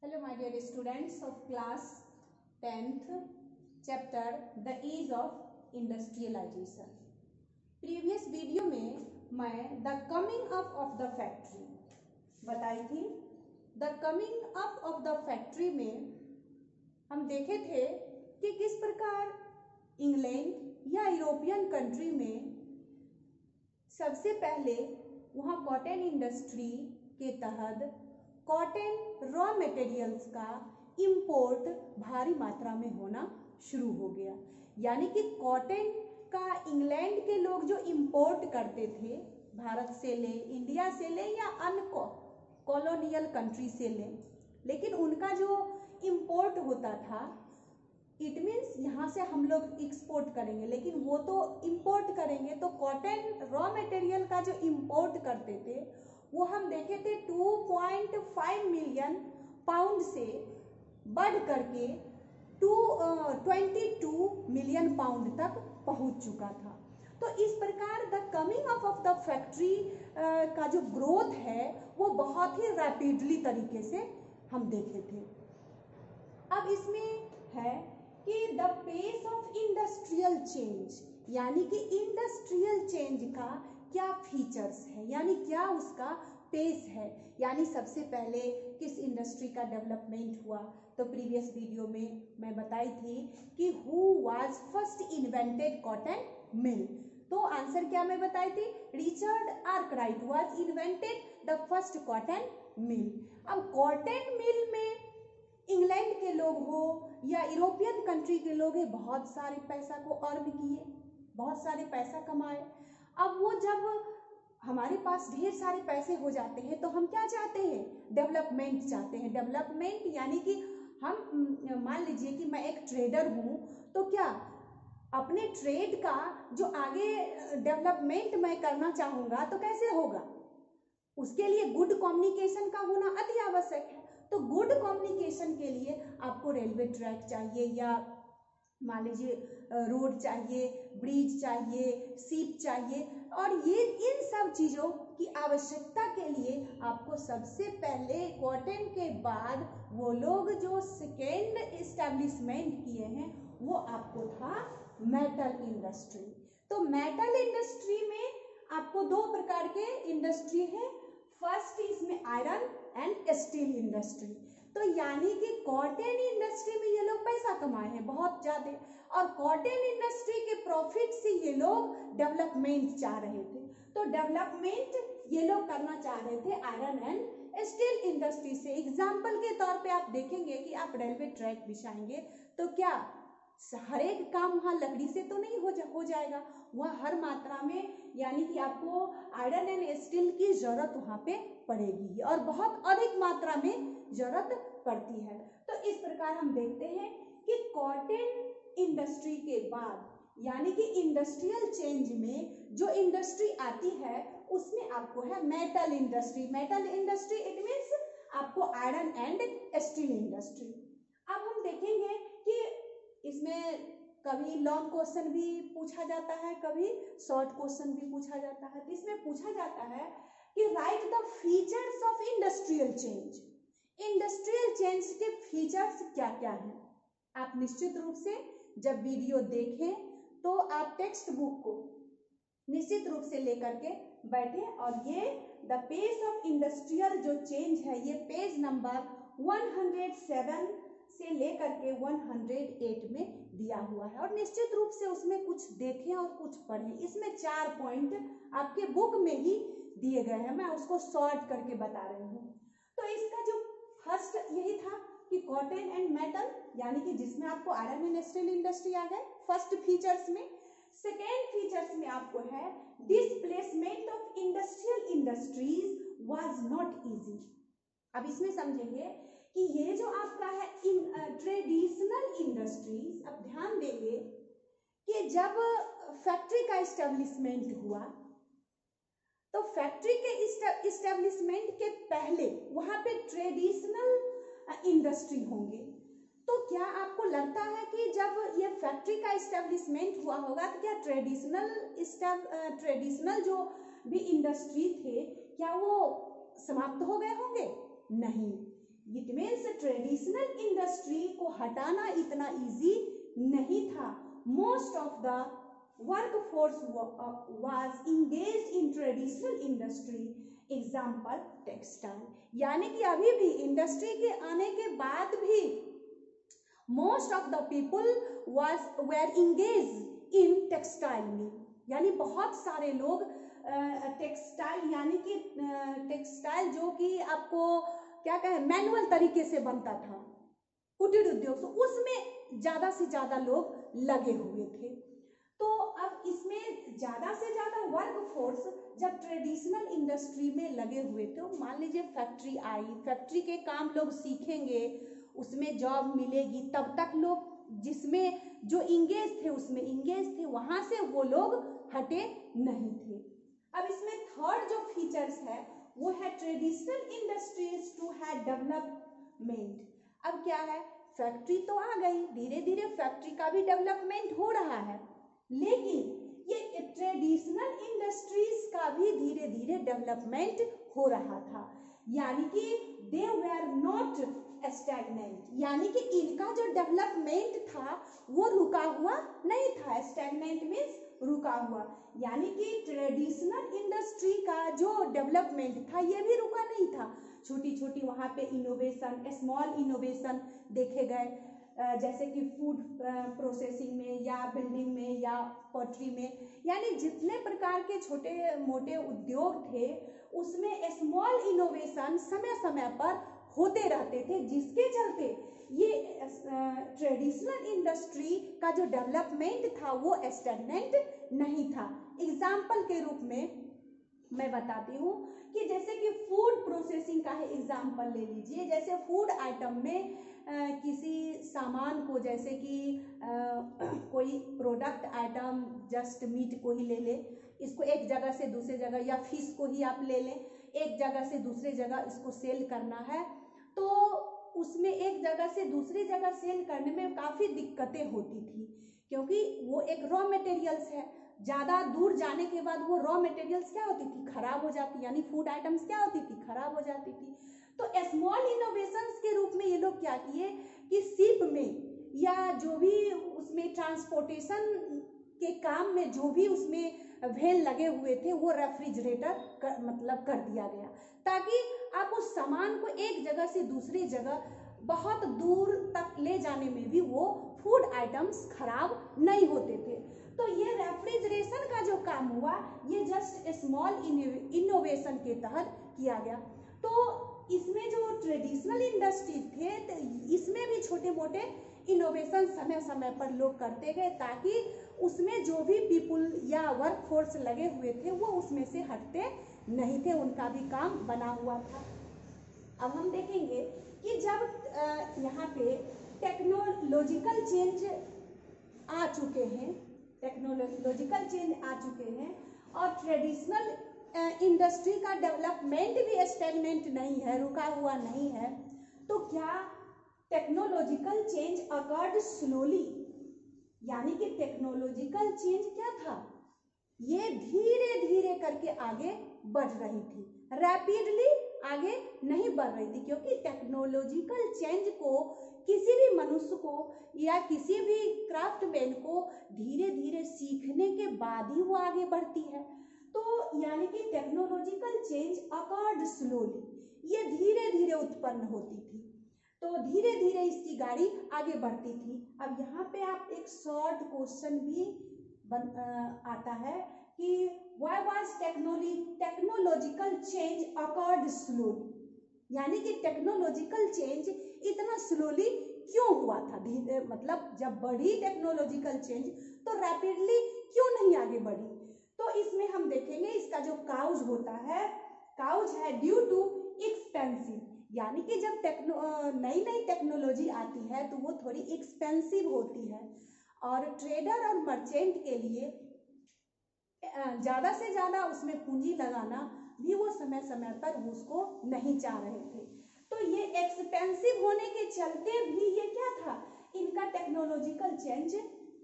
Hello my dear students of class 10th chapter The Age of Industrialization। Previous video में मैं the coming up of the factory बताई थी। The coming up of the factory में हम देखे थे कि किस प्रकार इंग्लैंड या यूरोपियन कंट्री में सबसे पहले वहाँ कॉटन इंडस्ट्री के तहत कॉटन रॉ मटेरियल्स का इंपोर्ट भारी मात्रा में होना शुरू हो गया। यानी कि कॉटन का इंग्लैंड के लोग जो इंपोर्ट करते थे, भारत से ले, इंडिया से ले या अन्य कॉलोनियल कंट्री से ले, लेकिन उनका जो इंपोर्ट होता था इट मीन्स यहाँ से हम लोग एक्सपोर्ट करेंगे, लेकिन वो तो इंपोर्ट करेंगे। तो कॉटन रॉ मटेरियल का जो इंपोर्ट करते थे वो हम देखे थे 2.5 मिलियन पाउंड से बढ़ करके 22 मिलियन पाउंड तक पहुंच चुका था। तो इस प्रकार the coming up of the factory का जो ग्रोथ है वो बहुत ही रैपिडली तरीके से हम देखे थे। अब इसमें है कि the pace of industrial change, यानी कि इंडस्ट्रियल चेंज का क्या फीचर्स है, यानी क्या उसका पेस है, यानी सबसे पहले किस इंडस्ट्री का डेवलपमेंट हुआ। तो प्रीवियस वीडियो में मैं बताई थी कि who was first invented cotton mill. तो आंसर क्या मैं बताई थी, Richard Arkwright was invented the first cotton mill. अब कॉटन मिल में इंग्लैंड के लोग हो या यूरोपियन कंट्री के लोग हैं, बहुत सारे पैसा को अर्न किए, बहुत सारे पैसा कमाए। अब वो जब हमारे पास ढेर सारे पैसे हो जाते हैं तो हम क्या चाहते हैं, डेवलपमेंट चाहते हैं। डेवलपमेंट यानी कि हम मान लीजिए कि मैं एक ट्रेडर हूँ, तो क्या अपने ट्रेड का जो आगे डेवलपमेंट मैं करना चाहूँगा तो कैसे होगा, उसके लिए गुड कम्युनिकेशन का होना अति आवश्यक है। तो गुड कम्युनिकेशन के लिए आपको रेलवे ट्रैक चाहिए, या मान लीजिए रोड चाहिए, ब्रिज चाहिए, शिप चाहिए, और ये इन सब चीज़ों की आवश्यकता के लिए आपको सबसे पहले कॉटन के बाद वो लोग जो सेकेंड एस्टेब्लिशमेंट किए हैं वो आपको था मेटल इंडस्ट्री। तो मेटल इंडस्ट्री में आपको दो प्रकार के इंडस्ट्री है। फर्स्ट इसमें आयरन एंड स्टील इंडस्ट्री। तो यानी कि कॉटन इंडस्ट्री में ये लोग पैसा कमाए हैं बहुत ज़्यादा, और कॉटन इंडस्ट्री के प्रॉफिट से ये लोग डेवलपमेंट चाह रहे थे। तो डेवलपमेंट ये लोग करना चाह रहे थे आयरन एंड स्टील इंडस्ट्री से। एग्जाम्पल के तौर पे आप देखेंगे कि आप रेलवे ट्रैक बिछाएंगे तो क्या हर एक काम वहाँ लकड़ी से तो नहीं हो जाएगा, वहाँ हर मात्रा में, यानी कि आपको आयरन एंड स्टील की जरूरत वहाँ पे पड़ेगी और बहुत अधिक मात्रा में जरूरत पड़ती है। तो इस प्रकार हम देखते हैं कि कॉटन इंडस्ट्री के बाद, यानी कि इंडस्ट्रियल चेंज में जो इंडस्ट्री आती है उसमें आपको है metal industry. Metal industry it means आपको आयरन एंड स्टील इंडस्ट्री। अब हम देखेंगे कि इसमें कभी लॉन्ग क्वेश्चन भी पूछा जाता है, कभी शॉर्ट क्वेश्चन भी पूछा जाता है। तो इसमें पूछा जाता है कि right the features of industrial change. Industrial change के फीचर्स क्या क्या हैं। आप निश्चित रूप से जब वीडियो देखें तो आप टेक्स्ट बुक को निश्चित रूप से लेकर के बैठे, और ये द पेस ऑफ इंडस्ट्रियल जो चेंज है ये पेज नंबर 107 से लेकर के 108 में दिया हुआ है, और निश्चित रूप से उसमें कुछ देखें और कुछ पढ़ें। इसमें 4 पॉइंट आपके बुक में ही दिए गए हैं, मैं उसको सॉर्ट करके बता रही हूँ। तो इसका जो फर्स्ट यही था कि कॉटन एंड मेटल, यानी कि जिसमें आपको आयरन एंड स्टील इंडस्ट्री आ गए फर्स्ट फीचर्स में। सेकेंड फीचर्स में आपको है displacement of industrial industries was not easy. अब इसमें समझेंगे कि ये जो आपका है ट्रेडिशनल इंडस्ट्रीज, अब ध्यान देंगे कि जब फैक्ट्री का इस्टेब्लिशमेंट हुआ तो फैक्ट्री के इस्टेब्लिशमेंट के पहले वहां पे ट्रेडिशनल इंडस्ट्री होंगे। तो क्या आपको लगता है कि जब ये फैक्ट्री का इस्टेब्लिशमेंट हुआ होगा तो क्या ट्रेडिशनल जो भी इंडस्ट्री थे क्या वो समाप्त हो गए होंगे? नहीं, इट मीन्स ट्रेडिशनल इंडस्ट्री को हटाना इतना इजी नहीं था. Most of the workforce was engaged in traditional industry. Example textile. यानी कि अभी भी इंडस्ट्री के आने के बाद भी most of the people were engage in textile में. यानी बहुत सारे लोग टेक्सटाइल यानी कि टेक्सटाइल जो कि आपको क्या कहें मैनुअल तरीके से बनता था, कुटीर उद्योग, तो उसमें ज्यादा से ज्यादा लोग लगे हुए थे. तो अब इसमें ज्यादा से ज्यादा वर्क फोर्स जब ट्रेडिशनल इंडस्ट्री में लगे हुए थे, तो मान लीजिए फैक्ट्री आई, फैक्ट्री के काम लोग सीखेंगे, उसमें जॉब मिलेगी, तब तक लोग जिसमें जो इंगेज थे उसमें इंगेज थे, वहां से वो लोग हटे नहीं थे. अब इसमें थर्ड जो फीचर्स है वो है traditional industries to have development. अब क्या है, फैक्ट्री तो आ गई, धीरे धीरे फैक्ट्री का भी डेवलपमेंट हो रहा है, लेकिन ये ट्रेडिशनल इंडस्ट्रीज का भी धीरे धीरे डेवलपमेंट हो रहा था. यानी कि दे वेर नॉट स्टैग्नेंट, यानी कि इनका जो डेवलपमेंट था वो रुका हुआ नहीं था. स्टैग्नेंट मीन्स रुका हुआ, यानी कि ट्रेडिशनल इंडस्ट्री का जो डेवलपमेंट था ये भी रुका नहीं था. छोटी छोटी वहाँ पे इनोवेशन, स्मॉल इनोवेशन देखे गए, जैसे कि फूड प्रोसेसिंग में या बिल्डिंग में या पॉटरी में, यानी जितने प्रकार के छोटे मोटे उद्योग थे उसमें स्मॉल इनोवेशन समय समय पर होते रहते थे, जिसके चलते ये ट्रेडिशनल इंडस्ट्री का जो डेवलपमेंट था वो स्टैग्नेंट नहीं था. एग्जाम्पल के रूप में मैं बताती हूँ कि जैसे कि फूड प्रोसेसिंग का है एग्जाम्पल ले लीजिए. जैसे फूड आइटम में किसी सामान को, जैसे कि कोई प्रोडक्ट आइटम, जस्ट मीट को ही ले ले, इसको एक जगह से दूसरी जगह, या फिश को ही आप ले लें, एक जगह से दूसरी जगह इसको सेल करना है, तो उसमें एक जगह से दूसरी जगह सेल करने में काफ़ी दिक्कतें होती थी, क्योंकि वो एक रॉ मटेरियल्स है. ज़्यादा दूर जाने के बाद वो रॉ मटेरियल्स क्या होती थी, खराब हो जाती, यानी फूड आइटम्स क्या होती थी, खराब हो जाती थी. तो स्मॉल इनोवेशंस के रूप में ये लोग क्या किए कि शिप में या जो भी उसमें ट्रांसपोर्टेशन के काम में जो भी उसमें व्हेल लगे हुए थे वो रेफ्रिजरेटर मतलब कर दिया गया, ताकि आप उस सामान को एक जगह से दूसरी जगह बहुत दूर तक ले जाने में भी वो फूड आइटम्स खराब नहीं होते थे. तो ये रेफ्रिजरेशन का जो काम हुआ ये जस्ट स्मॉल इनोवेशन के तहत किया गया. तो इसमें जो ट्रेडिशनल इंडस्ट्रीज थे तो इसमें भी छोटे मोटे इनोवेशन समय समय पर लोग करते गए, ताकि उसमें जो भी पीपुल या वर्क फोर्स लगे हुए थे वो उसमें से हटते नहीं थे, उनका भी काम बना हुआ था. अब हम देखेंगे कि जब यहाँ पे टेक्नोलॉजिकल चेंज आ चुके हैं, और ट्रेडिशनल इंडस्ट्री का डेवलपमेंट भी स्टैग्नेंट नहीं है, रुका हुआ नहीं है, तो क्या टेक्नोलॉजिकल चेंज अकर्ड स्लोली. यानी कि टेक्नोलॉजिकल चेंज क्या था, ये धीरे धीरे करके आगे बढ़ रही थी, रैपिडली आगे नहीं बढ़ रही थी, क्योंकि टेक्नोलॉजिकल चेंज को किसी भी मनुष्य को या किसी भी क्राफ्टमैन को धीरे धीरे सीखने के बाद ही वो आगे बढ़ती है. तो यानी कि टेक्नोलॉजिकल चेंज अकर्ड स्लोली, ये धीरे धीरे उत्पन्न होती थी, तो धीरे धीरे इसकी गाड़ी आगे बढ़ती थी. अब यहाँ पे आप एक शॉर्ट क्वेश्चन भी आता है कि why was technological change occurred slowly, यानी कि टेक्नोलॉजिकल चेंज इतना स्लोली क्यों हुआ था. मतलब जब बढ़ी टेक्नोलॉजिकल चेंज तो रैपिडली क्यों नहीं आगे बढ़ी. तो इसमें हम देखेंगे इसका जो काउज होता है, काउज है ड्यू टू एक्सपेंसिव, यानी कि जब नई नई टेक्नोलॉजी आती है तो वो थोड़ी एक्सपेंसिव होती है, और ट्रेडर और मर्चेंट के लिए ज़्यादा से ज़्यादा उसमें पूंजी लगाना भी वो समय समय पर उसको नहीं चाह रहे थे. तो ये एक्सपेंसिव होने के चलते भी ये क्या था, इनका टेक्नोलॉजिकल चेंज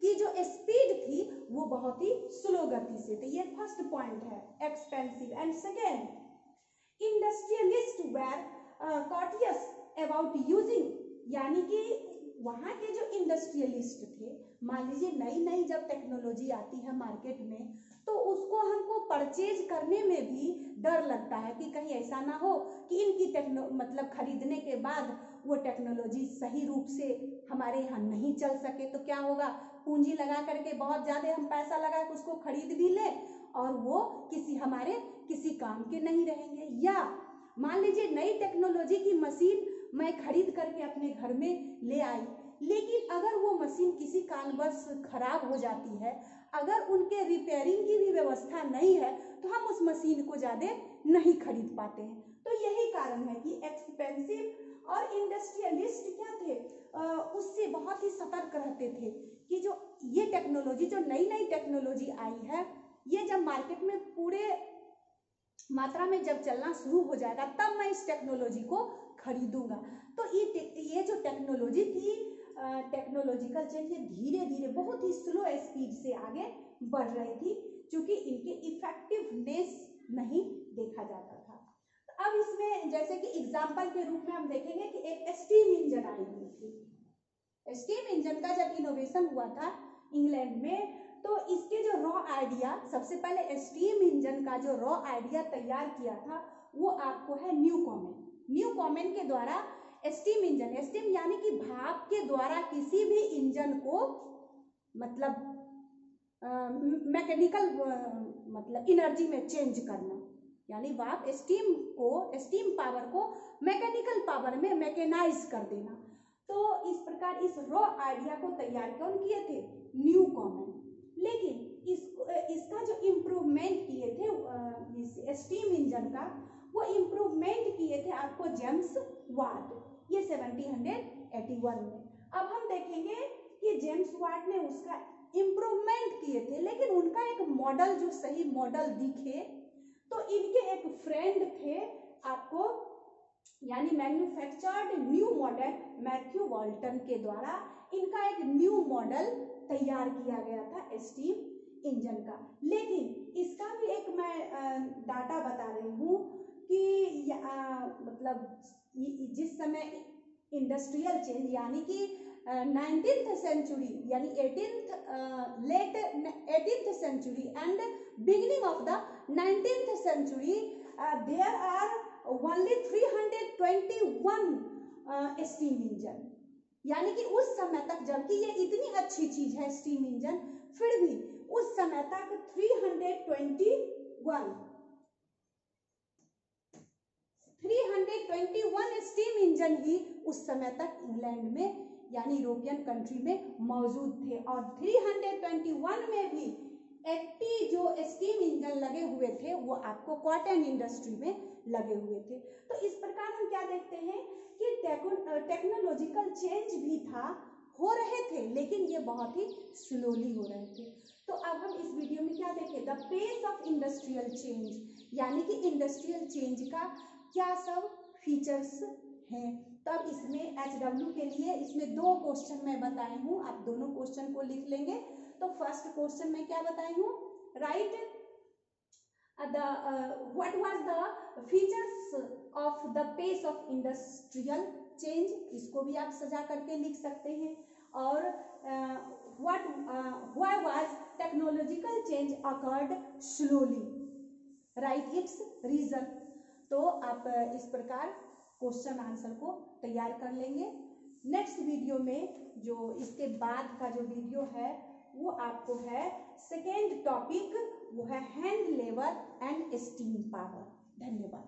की जो स्पीड थी वो बहुत ही स्लो गति से थी. ये फर्स्ट पॉइंट है, expensive. And second, industrialist were courteous about using, यानी कि वहाँ के जो इंडस्ट्रियलिस्ट थे, मान लीजिए नई नई जब टेक्नोलॉजी आती है मार्केट में तो उसको हमको परचेज करने में भी डर लगता है कि कहीं ऐसा ना हो कि इनकी मतलब खरीदने के बाद वो टेक्नोलॉजी सही रूप से हमारे यहाँ नहीं चल सके तो क्या होगा, पूंजी लगा करके बहुत ज़्यादा हम पैसा लगा के उसको खरीद भी लें और वो हमारे किसी काम के नहीं रहेंगे। या मान लीजिए नई टेक्नोलॉजी की मशीन मैं खरीद करके अपने घर में ले आई, लेकिन अगर वो मशीन किसी कारणवश खराब हो जाती है, अगर उनके रिपेयरिंग की भी व्यवस्था नहीं है तो हम उस मशीन को ज़्यादा नहीं खरीद पाते हैं। तो यही कारण है कि एक्सपेंसिव और इंडस्ट्रियलिस्ट क्या थे, उससे बहुत ही सतर्क रहते थे कि जो ये टेक्नोलॉजी, जो नई नई टेक्नोलॉजी आई है, ये जब मार्केट में पूरे मात्रा में जब चलना शुरू हो जाएगा तब मैं इस टेक्नोलॉजी को खरीदूंगा। तो ये जो टेक्नोलॉजी थी, टेक्नोलॉजिकल चेंज धीरे धीरे बहुत ही स्लो स्पीड से आगे बढ़ रही थी, क्योंकि इनके इफेक्टिवनेस नहीं देखा जाता था। तो अब इसमें जैसे कि एग्जाम्पल के रूप में हम देखेंगे कि एक स्टीम इंजन आई हुई थी। स्टीम इंजन का जब इनोवेशन हुआ था इंग्लैंड में, तो इसके जो रॉ आइडिया, सबसे पहले स्टीम इंजन का जो रॉ आइडिया तैयार किया था वो आपको है न्यूकॉमेन के द्वारा स्टीम इंजन, स्टीम यानी कि भाप के द्वारा किसी भी इंजन को मतलब मैकेनिकल मतलब एनर्जी में चेंज करना, यानी भाप स्टीम पावर को मैकेनिकल पावर में मैकेनाइज कर देना। तो इस प्रकार इस रॉ आइडिया को तैयार कौन किए थे, न्यूकॉमेन। लेकिन इसका जो इम्प्रूवमेंट किए थे इस स्टीम इंजन का, वो इम्प्रूवमेंट किए थे आपको जेम्स वाट, ये 1781 में। अब हम देखेंगे कि जेम्स वाट ने उसका इम्प्रूवमेंट किए थे, लेकिन उनका एक मॉडल जो सही मॉडल दिखे तो इनके एक फ्रेंड थे आपको, यानी मैन्युफैक्चर्ड न्यू मॉडल मैथ्यू वॉल्टन के द्वारा इनका एक न्यू मॉडल तैयार किया गया था स्टीम इंजन का। लेकिन इसका भी एक मैं डाटा बता रही हूँ कि मतलब जिस समय इंडस्ट्रियल चेंज यानी कि 19th सेंचुरी यानी 18th century and beginning of the 19th century there are only 321 steam engine, यानी कि उस समय तक, जबकि ये इतनी अच्छी चीज है स्टीम इंजन, फिर भी उस समय तक 321 स्टीम इंजन ही उस समय तक इंग्लैंड में यानी यूरोपियन कंट्री में मौजूद थे। और 321 में भी 80 जो स्टीम इंजन लगे हुए थे वो आपको कॉटन इंडस्ट्री में लगे हुए थे। तो इस प्रकार हम क्या देखते हैं कि टेक्नोलॉजिकल चेंज भी हो रहे थे, लेकिन ये बहुत ही स्लोली हो रहे थे। तो अब हम इस वीडियो में क्या देखें, the pace of industrial change, यानी कि इंडस्ट्रियल चेंज का क्या सब फीचर्स हैं। तो अब इसमें HW के लिए इसमें 2 क्वेश्चन मैं बताई हूँ, आप दोनों क्वेश्चन को लिख लेंगे। तो फर्स्ट क्वेश्चन में क्या बताई हूँ, right what was the features of the pace of industrial change, इसको भी आप सजा करके लिख सकते हैं। और why was technological change occurred slowly, write its reason। तो आप इस प्रकार क्वेश्चन आंसर को तैयार कर लेंगे। नेक्स्ट वीडियो में जो इसके बाद का जो वीडियो है वो आपको है सेकेंड टॉपिक, वो है hand labour and steam power. धन्यवाद।